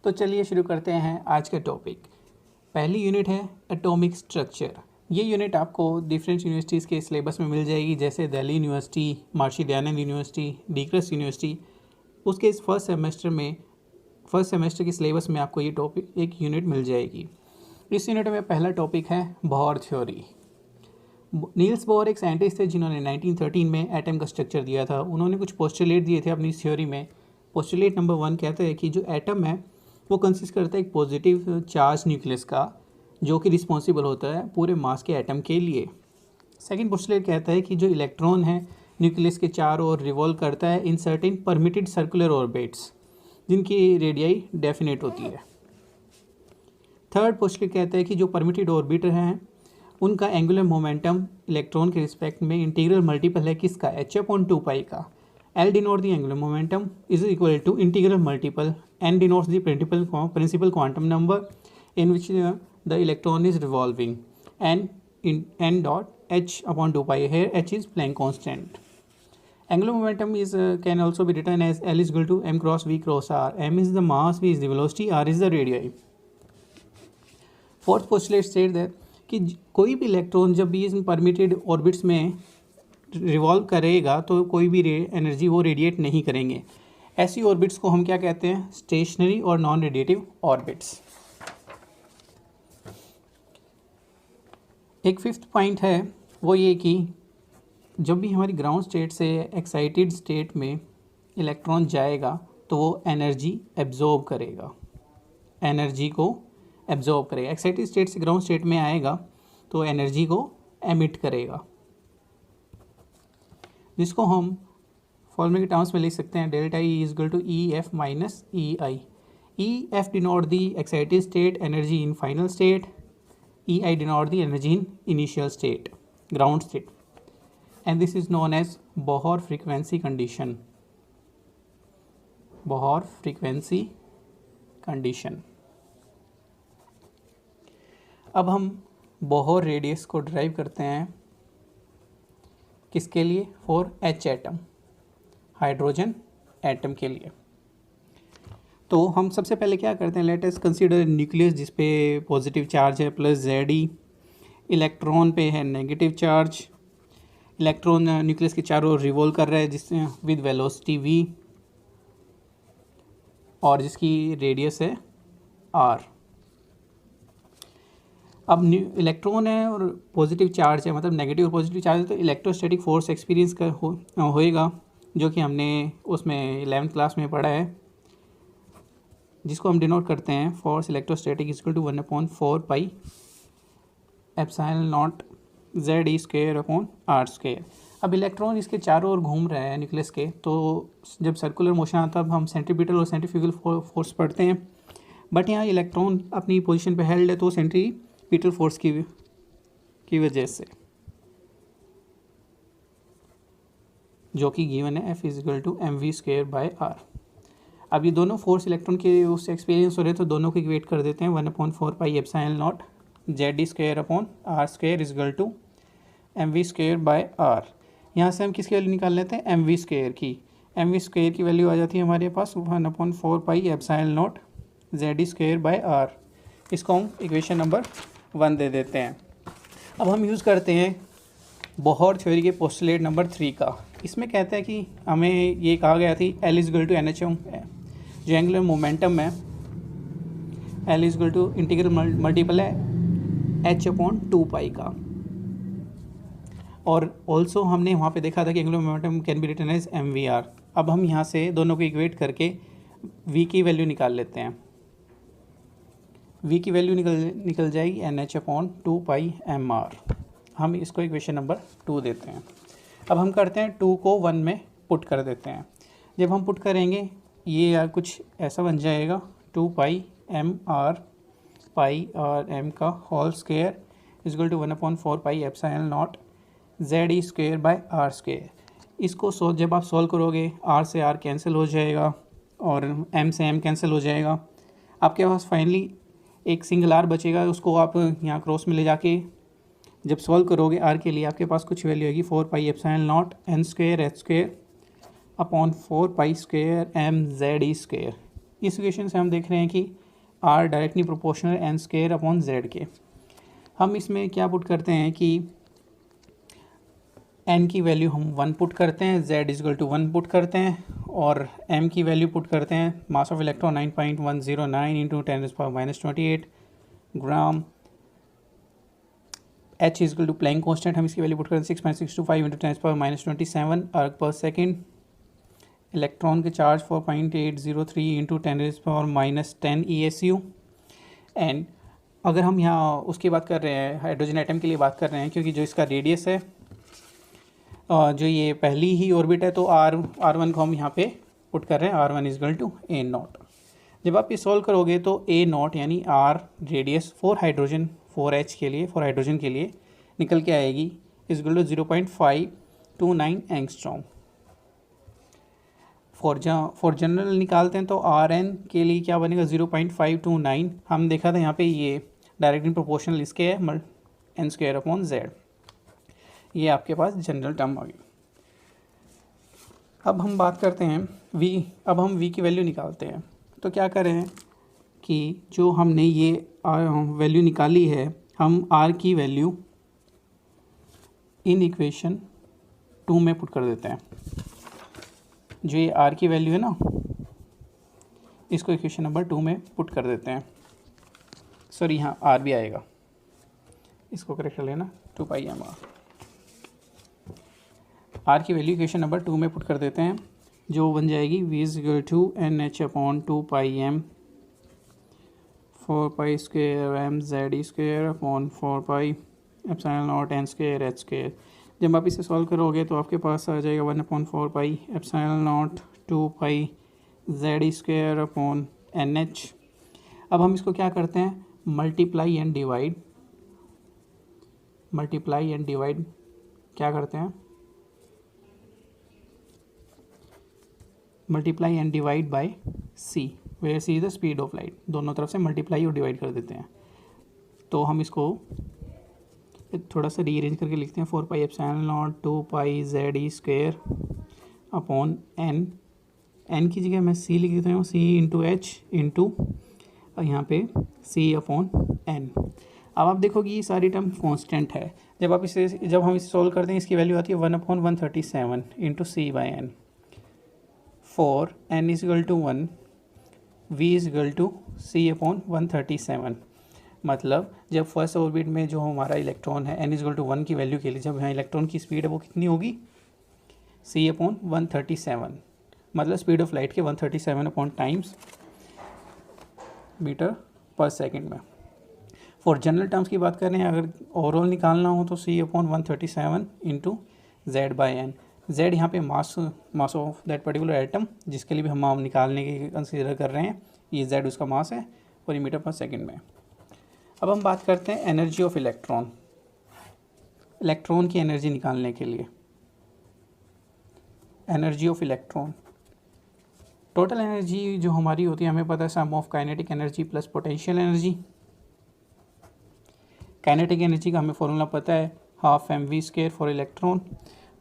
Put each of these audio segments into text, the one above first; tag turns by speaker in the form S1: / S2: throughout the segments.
S1: तो चलिए शुरू करते हैं आज का टॉपिक। पहली यूनिट है एटॉमिक स्ट्रक्चर। ये यूनिट आपको डिफरेंट यूनिवर्सिटीज़ के सिलेबस में मिल जाएगी, जैसे Delhi university, Maharshi Dayanand university, डीकरस university. उसके इस फर्स्ट सेमेस्टर के सिलेबस में आपको ये टॉपिक एक यूनिट मिल जाएगी। इस यूनिट में पहला टॉपिक है बोहर थ्योरी। नील्स बोहर एक साइंटिस्ट थे जिन्होंने 1913 में एटम का स्ट्रक्चर दिया था। उन्होंने कुछ पोस्टुलेट दिए थे अपनी थ्योरी में। पोस्टुलेट नंबर 1 कहते हैं कि जो एटम है वो कंसिस्ट करता है एक पॉजिटिव चार्ज न्यूक्लियस का, जो कि रिस्पॉन्सिबल होता है पूरे मास के एटम के लिए। सेकंड पोस्टुलेट कहता है कि जो इलेक्ट्रॉन है न्यूक्लियस के चारों ओर रिवॉल्व करता है in certain permitted circular orbits, जिनकी रेडियाई डेफिनेट होती है। थर्ड पोस्टुलेट कहता है कि जो परमिटेड ऑर्बिट हैं उनका एंगुलर मोमेंटम इलेक्ट्रॉन के रिस्पेक्ट में इंटीग्रल मल्टीपल है किसका, h/2π का। L denote the angular momentum is equal to integral multiple n denotes the principal quantum number in which the electron is revolving, and n dot h/2π, here h is Planck constant. Angular momentum is can also be written as L is equal to m cross v cross r. M is the mass, v is the velocity, r is the radii. Fourth postulate states that कि कोई भी electron जब भी इन permitted orbits में revolve करेगा तो कोई भी एनर्जी वो रेडिएट नहीं करेंगे। ऐसी ऑर्बिट्स को हम क्या कहते हैं, स्टेशनरी और नॉन रेडिएटिव ऑर्बिट्स। एक फिफ्थ पॉइंट है वो ये कि जब भी हमारी ग्राउंड स्टेट से एक्साइटेड स्टेट में इलेक्ट्रॉन जाएगा तो वो एनर्जी एब्जॉर्ब करेगा, एनर्जी को एब्जॉर्ब करेगा। एक्साइटेड स्टेट से ग्राउंड स्टेट में आएगा तो एनर्जी को एमिट करेगा, जिसको हम फॉर्मूले के टर्म्स में लिख सकते हैं delta E is equal to E F minus E I. E F denote the excited state energy in final state, E I denote the energy in initial state, ground state, and this is known as Bohr frequency condition. Bohr frequency condition. अब हम Bohr radius को drive करते हैं किसके लिए, for H atom, hydrogen atom के लिए। तो हम सबसे पहले क्या करते हैं, लेट अस कंसीडर न्यूक्लियस जिस पे पॉजिटिव चार्ज है प्लस Ze, इलेक्ट्रॉन पे है नेगेटिव चार्ज। इलेक्ट्रॉन न्यूक्लियस के चारों ओर रिवॉल्व कर रहा है जिससे विद वेलोसिटी v, और जिसकी रेडियस है r। अब इलेक्ट्रॉन है और पॉजिटिव चार्ज है, मतलब नेगेटिव और पॉजिटिव चार्ज है, तो इलेक्ट्रोस्टैटिक फोर्स एक्सपीरियंस होएगा, जो कि हमने उसमें 11th क्लास में पढ़ा है, जिसको हम डिनोट करते हैं force electrostatic equal to 1/4π epsilon naught Ze²/r²। अब इलेक्ट्रॉन इसके चारों ओर घूम रहा है न्यूक्लियस के, तो जब सर्कुलर मोशन आता है तब हम सेंट्रीपिटल और सेंट्रीफ्यूगल फोर्स पढ़ते हैं। बट यहाँ इलेक्ट्रॉन अपनी पोजीशन पे हेल्ड है तो सेंट्रीपिटल फोर्स की वजह से, जो कि गिवन है F is equal to mv²/r। अब ये दोनों फोर्स इलेक्ट्रॉन के उससे एक्सपीरियंस हो रहे हैं तो दोनों को इक्वेट कर देते हैं 1/4π epsilon naught Ze²/r² is equal to mv²/r। यहाँ से हम किसकी वैल्यू निकाल लेते हैं, mv² की। mv² की वैल्यू आ जाती है हमारे पास 1/4π एप्सिलॉन नॉट Ze²/r। इसको हम इक्वेशन नंबर 1 दे देते हैं। अब हम यूज़ करते हैं बोहर थ्योरी के पोस्टुलेट नंबर 3 का। इसमें कहता है कि हमें ये कहा गया थी L is equal to NH, जो एंगुलर मोमेंटम है L is equal to integral multiple है h/2π का। और ऑल्सो हमने वहाँ पे देखा था कि angular momentum can be written as mvr। अब हम यहाँ से दोनों को इक्वेट करके v की वैल्यू निकाल लेते हैं। v की वैल्यू निकल जाएगी nh/2πmr। हम इसको इक्वेशन नंबर 2 देते हैं। अब हम करते हैं 2 को 1 में पुट कर देते हैं। जब हम पुट करेंगे ये कुछ ऐसा बन जाएगा 2πmr r m का whole square is equal to 1/4π epsilon naught Ze²/r²। इसको जब आप सॉल्व करोगे r से r कैंसिल हो जाएगा और m से m कैंसिल हो जाएगा। आपके पास फाइनली एक सिंगल r बचेगा, उसको आप यहाँ क्रॉस में ले जाके जब सॉल्व करोगे r के लिए आपके पास कुछ वैल्यू आएगी 4π epsilon not n² h² upon 4π² mze²। इस इक्वेशन से हम देख रहे हैं कि r directly proportional n square upon z के। हम इसमें क्या पुट करते हैं कि एन की वैल्यू हम 1 पुट करते हैं, जेड इजल टू 1 पुट करते हैं और एम की वैल्यू पुट करते हैं mass of electron 9.109 into 10⁻28 gram. H equal to Planck constant हम इसकी वैल्यू पुट करते हैं 6.625 इंटू 10⁻27 अर्ग पर सेकेंड। इलेक्ट्रॉन के चार्ज 4.803 इंटू 10⁻10 ESU। एंड अगर हम यहाँ उसकी बात कर रहे हैं, हाइड्रोजन एटम के लिए बात कर रहे हैं, क्योंकि जो इसका रेडियस है जो ये पहली ही ऑर्बिट है, तो R1 को हम यहाँ पे पुट कर रहे हैं R1 इजल टू A0। जब आप ये सॉल्व करोगे तो A0 यानी R रेडियस फॉर हाइड्रोजन के लिए निकल के आएगी equal to 0.529 angstrom. For general निकालते हैं तो Rn के लिए क्या बनेगा 0.529। हम देखा था यहाँ पे ये डायरेक्टली प्रोपोर्शनल इसके है एन स्क्वायर अपॉन जेड। ये आपके पास जनरल टर्म आ गई। अब हम बात करते हैं v। अब हम v की वैल्यू निकालते हैं, तो क्या करें कि जो हमने ये वैल्यू निकाली है, हम r की वैल्यू इन इक्वेशन 2 में पुट कर देते हैं। जो ये r की वैल्यू है ना, इसको इक्वेशन नंबर 2 में पुट कर देते हैं। सॉरी, यहाँ r भी आएगा, इसको करेक्ट कर लेना, 2πm r की वैल्यू इक्वेशन नंबर 2 में पुट कर देते हैं, जो बन जाएगी v equal to NH upon 2πm 4π² m z² upon 4πε0 n square h square. जब आप इसे सॉल्व करोगे तो आपके पास आ जाएगा 1/4πε0 2π z² अपॉन NH। अब हम इसको क्या करते हैं, मल्टीप्लाई एंड डिवाइड क्या करते हैं, multiply and divide by c, where c is the speed of light. दोनों तरफ से मल्टीप्लाई और डिवाइड कर देते हैं। तो हम इसको थोड़ा सा रीअरेंज करके लिखते हैं 4πε0 2π z² अपॉन n की जगह मैं c लिख देता हूँ, c इंटू एच इंटू यहाँ पे c अपॉन n। अब आप देखो कि ये सारी टर्म कांस्टेंट है। जब हम इसे सॉल्व करते हैं, इसकी वैल्यू आती है 1/137 into c/n। For n equal to 1 v equal to c upon 137। मतलब जब फर्स्ट ऑर्बिट में जो हमारा इलेक्ट्रॉन है n इजल टू 1 की वैल्यू के लिए, जब यहाँ इलेक्ट्रॉन की स्पीड है वो कितनी होगी, c अपॉन 137, मतलब स्पीड ऑफ लाइट के 137 अपॉन टाइम्स मीटर पर सेकेंड में। फॉर जनरल टर्म्स की बात कर रहे हैं, अगर ओवरऑल निकालना हो तो c upon 137 into z/n। z यहाँ पे mass of that particular atom, जिसके लिए भी हम निकालने की कंसीडर कर रहे हैं, ये z उसका मास है और ये मीटर पर सेकंड में। अब हम बात करते हैं एनर्जी ऑफ इलेक्ट्रॉन की एनर्जी निकालने के लिए। Energy of electron, total energy जो हमारी होती है, हमें पता है sum of kinetic energy plus potential energy. Kinetic energy का हमें फॉर्मूला पता है, half mv² for electron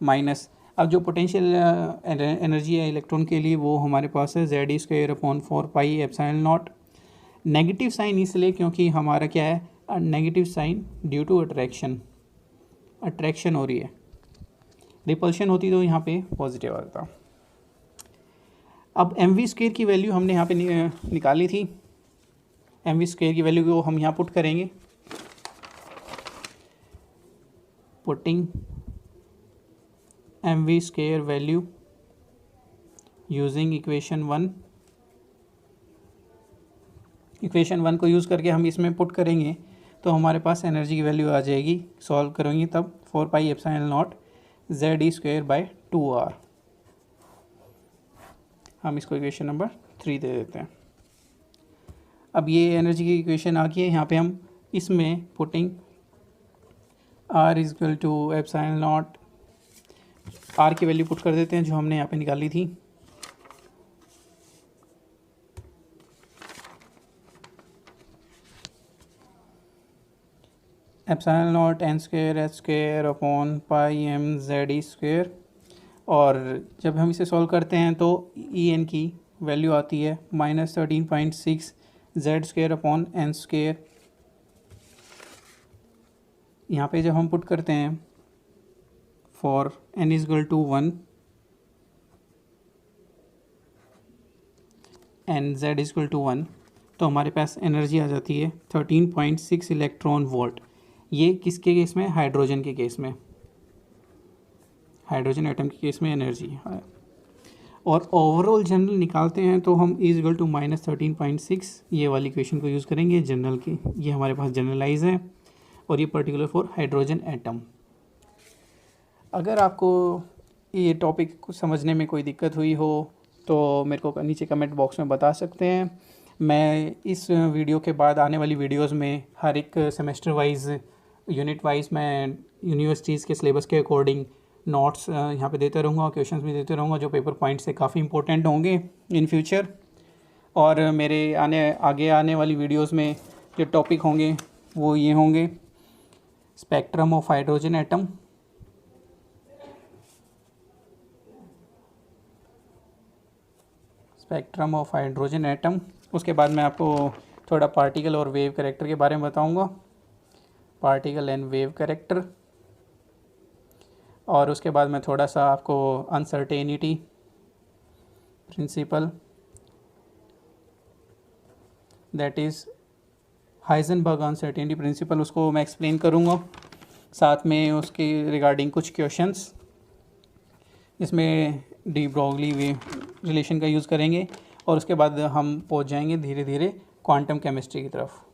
S1: minus, अब जो पोटेंशियल एनर्जी है इलेक्ट्रॉन के लिए वो हमारे पास है z² अपॉन 4πε0। नेगेटिव साइन इसलिए क्योंकि हमारा क्या है, negative sign due to attraction हो रही है, रिपल्शन होती तो यहाँ पे पॉजिटिव आता। अब mv² की वैल्यू हमने यहाँ पे निकाली थी, mv² की वैल्यू को हम यहाँ पुट करेंगे, putting mv² value using equation 1 को यूज़ करके हम इसमें पुट करेंगे तो हमारे पास एनर्जी की वैल्यू आ जाएगी, सॉल्व करेंगे तब 4πε0 z²/2r। हम इसको इक्वेशन नंबर 3 दे देते हैं। अब ये एनर्जी की इक्वेशन आ गई है, यहाँ पे हम इसमें putting r equal to ε0, r की वैल्यू पुट कर देते हैं जो हमने यहाँ पे निकाली थी, ε0 n² h² upon πm z²। और जब हम इसे सॉल्व करते हैं तो en की वैल्यू आती है -13.6 z² अपॉन n²। यहाँ पे जब हम पुट करते हैं फॉर n = 1 एंड z = 1, तो हमारे पास एनर्जी आ जाती है 13.6 इलेक्ट्रॉन वोल्ट। ये किसके केस में? हाइड्रोजन के केस में, हाइड्रोजन एटम के केस में एनर्जी है। और ओवरऑल जनरल निकालते हैं तो हम E = -13.6 ये वाली इक्वेशन को यूज़ करेंगे जनरल की। ये हमारे पास जनरलाइज है और ये पर्टिकुलर फॉर हाइड्रोजन एटम। अगर आपको ये टॉपिक को समझने में कोई दिक्कत हुई हो तो मेरे को नीचे कमेंट बॉक्स में बता सकते हैं। मैं इस वीडियो के बाद आने वाली वीडियोस में हर एक सेमेस्टर वाइज, यूनिट वाइज मैं यूनिवर्सिटीज़ के सिलेबस के अकॉर्डिंग नोट्स यहाँ पे देते रहूँगा, क्वेश्चंस भी देते रहूँगा जो पेपर पॉइंट से काफ़ी इंपॉर्टेंट होंगे इन फ्यूचर। और मेरे आगे आने वाली वीडियोस में जो टॉपिक होंगे वो ये होंगे: spectrum of hydrogen atom, spectrum of hydrogen atom. उसके बाद मैं आपको थोड़ा पार्टिकल और वेव कैरेक्टर के बारे में बताऊंगा, पार्टिकल एंड वेव कैरेक्टर। और उसके बाद मैं थोड़ा सा आपको uncertainty principle, that is Heisenberg uncertainty principle, उसको मैं एक्सप्लेन करूँगा। साथ में उसके रिगार्डिंग कुछ क्वेश्चंस इसमें डी ब्रोगली वे रिलेशन का यूज़ करेंगे। और उसके बाद हम पहुँच जाएंगे धीरे धीरे क्वांटम केमिस्ट्री की तरफ।